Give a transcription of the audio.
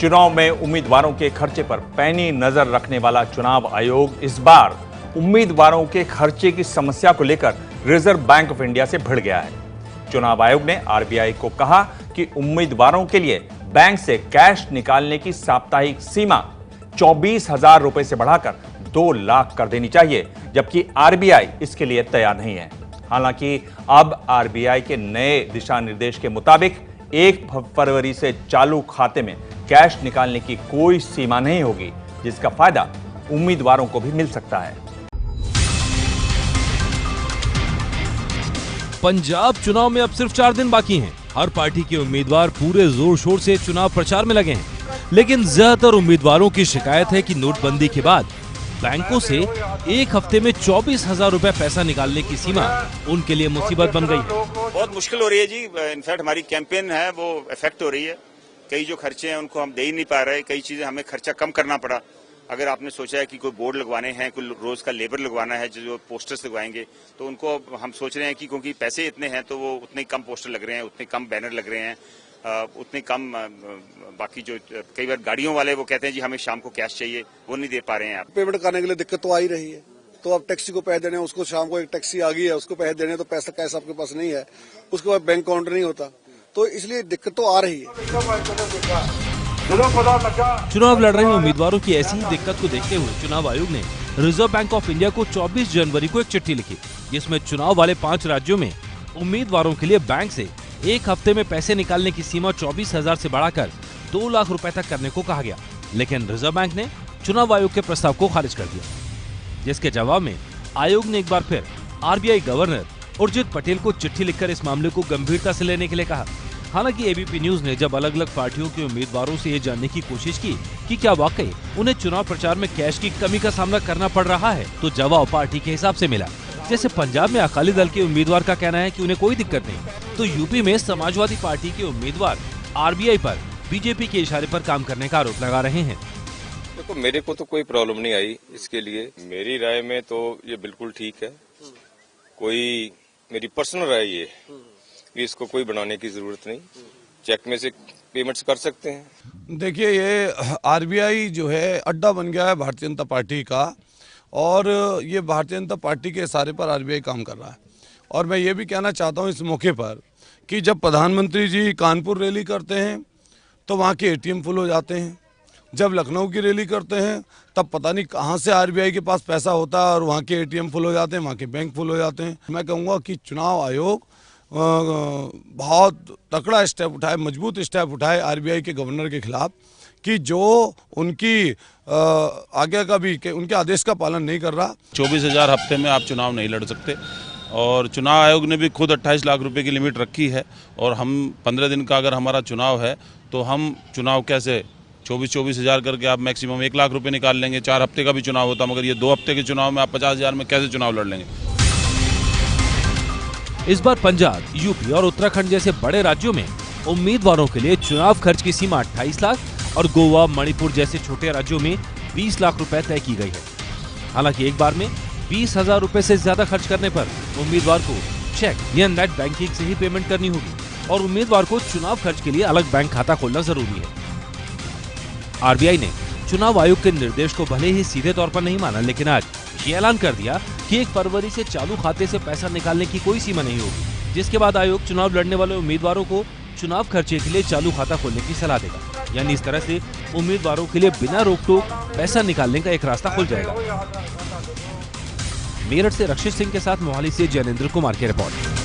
चुनाव में उम्मीदवारों के खर्चे पर पैनी नजर रखने वाला चुनाव आयोग इस बार उम्मीदवारों के खर्चे की समस्या को लेकर रिजर्व बैंक ऑफ इंडिया से भिड़ गया है। चुनाव आयोग ने आरबीआई को कहा कि उम्मीदवारों के लिए बैंक से कैश निकालने की साप्ताहिक सीमा 24,000 रुपए से बढ़ाकर 2 लाख कर देनी चाहिए, जबकि आरबीआई इसके लिए तैयार नहीं है। हालांकि अब आरबीआई के नए दिशा निर्देश के मुताबिक 1 फरवरी से चालू खाते में कैश निकालने की कोई सीमा नहीं होगी, जिसका फायदा उम्मीदवारों को भी मिल सकता है। पंजाब चुनाव में अब सिर्फ 4 दिन बाकी हैं। हर पार्टी के उम्मीदवार पूरे जोर शोर से चुनाव प्रचार में लगे हैं, लेकिन ज्यादातर उम्मीदवारों की शिकायत है कि नोटबंदी के बाद बैंकों से एक हफ्ते में 24,000 रुपए पैसा निकालने की सीमा उनके लिए मुसीबत बन गई है। बहुत मुश्किल हो रही है जी। इनफैक्ट हमारी कैंपेन है वो इफेक्ट हो रही है। कई जो खर्चे हैं उनको हम दे ही नहीं पा रहे। कई चीजें हमें खर्चा कम करना पड़ा। अगर आपने सोचा है कि कोई बोर्ड लगवाने हैं, कोई रोज का लेबर लगवाना है, जो पोस्टर्स लगवाएंगे, तो उनको हम सोच रहे हैं कि क्योंकि पैसे इतने हैं तो वो उतने कम पोस्टर लग रहे हैं, उतने कम बैनर लग रहे हैं, उतने कम बाकी जो कई बार गाड़ियों वाले वो कहते हैं जी हमें शाम को कैश चाहिए, वो नहीं दे पा रहे हैं। आप पेमेंट करने के लिए दिक्कत तो आ ही रही है। तो अब टैक्सी को पैसे देने, उसको शाम को एक टैक्सी आ गई है, उसको पैसे देने, तो पैसा कैश आपके पास नहीं है, उसके बाद बैंक अकाउंट नहीं होता, तो इसलिए दिक्कत तो आ रही है। चुनाव लड़ रहे उम्मीदवारों की ऐसी ही दिक्कत को देखते हुए चुनाव आयोग ने रिजर्व बैंक ऑफ इंडिया को 24 जनवरी को एक चिट्ठी लिखी, जिसमें चुनाव वाले 5 राज्यों में उम्मीदवारों के लिए बैंक से एक हफ्ते में पैसे निकालने की सीमा 24,000 से बढ़ाकर 2 लाख रुपए तक करने को कहा गया। लेकिन रिजर्व बैंक ने चुनाव आयोग के प्रस्ताव को खारिज कर दिया, जिसके जवाब में आयोग ने एक बार फिर आरबीआई गवर्नर उर्जित पटेल को चिट्ठी लिखकर इस मामले को गंभीरता से लेने के लिए कहा। हालांकि एबीपी न्यूज ने जब अलग अलग पार्टियों के उम्मीदवारों से ये जानने की कोशिश की कि क्या वाकई उन्हें चुनाव प्रचार में कैश की कमी का सामना करना पड़ रहा है, तो जवाब पार्टी के हिसाब से मिला। जैसे पंजाब में अकाली दल के उम्मीदवार का कहना है कि उन्हें कोई दिक्कत नहीं, तो यूपी में समाजवादी पार्टी के उम्मीदवार आरबीआई पर बीजेपी के इशारे पर काम करने का आरोप लगा रहे हैं। देखो, मेरे को तो कोई प्रॉब्लम नहीं आई इसके लिए। मेरी राय में तो ये बिल्कुल ठीक है। कोई मेरी पर्सनल राय ये कि इसको कोई बनाने की जरूरत नहीं, चेक में से पेमेंट्स कर सकते हैं। देखिए, ये आरबीआई जो है अड्डा बन गया है भारतीय जनता पार्टी का, और ये भारतीय जनता पार्टी के इशारे पर आरबीआई काम कर रहा है। और मैं ये भी कहना चाहता हूँ इस मौके पर कि जब प्रधानमंत्री जी कानपुर रैली करते हैं तो वहाँ के एटीएम फुल हो जाते हैं, जब लखनऊ की रैली करते हैं तब पता नहीं कहाँ से आरबीआई के पास पैसा होता है और वहाँ के एटीएम फुल हो जाते हैं, वहाँ के बैंक फुल हो जाते हैं। मैं कहूँगा कि चुनाव आयोग बहुत तकड़ा स्टेप उठाए, मजबूत स्टेप उठाए आरबीआई के गवर्नर के खिलाफ, कि जो उनकी आज्ञा का भी, उनके आदेश का पालन नहीं कर रहा। 24,000 हफ्ते में आप चुनाव नहीं लड़ सकते, और चुनाव आयोग ने भी खुद 28 लाख रुपए की लिमिट रखी है, और हम 15 दिन का अगर हमारा चुनाव है तो हम चुनाव कैसे 24,000 करके आप मैक्सिमम 1 लाख रुपए निकाल लेंगे। 4 हफ्ते का भी चुनाव होता, मगर ये 2 हफ्ते के चुनाव में आप 50,000 में कैसे चुनाव लड़ लेंगे। इस बार पंजाब, यूपी और उत्तराखंड जैसे बड़े राज्यों में उम्मीदवारों के लिए चुनाव खर्च की सीमा 28 लाख और गोवा, मणिपुर जैसे छोटे राज्यों में 20 लाख रुपए तय की गई है। हालांकि एक बार में 20,000 रुपए से ज्यादा खर्च करने पर उम्मीदवार को चेक या नेट बैंकिंग से ही पेमेंट करनी होगी, और उम्मीदवार को चुनाव खर्च के लिए अलग बैंक खाता खोलना जरूरी है। आरबीआई ने चुनाव आयोग के निर्देश को भले ही सीधे तौर पर नहीं माना, लेकिन आज ये ऐलान कर दिया कि 1 फरवरी से चालू खाते से पैसा निकालने की कोई सीमा नहीं होगी, जिसके बाद आयोग चुनाव लड़ने वाले उम्मीदवारों को चुनाव खर्चे के लिए चालू खाता खोलने की सलाह देगा। यानी इस तरह से उम्मीदवारों के लिए बिना रोक टोक पैसा निकालने का एक रास्ता खुल जाएगा। मेरठ से रक्षित सिंह के साथ मोहाली से जैनेंद्र कुमार की रिपोर्ट।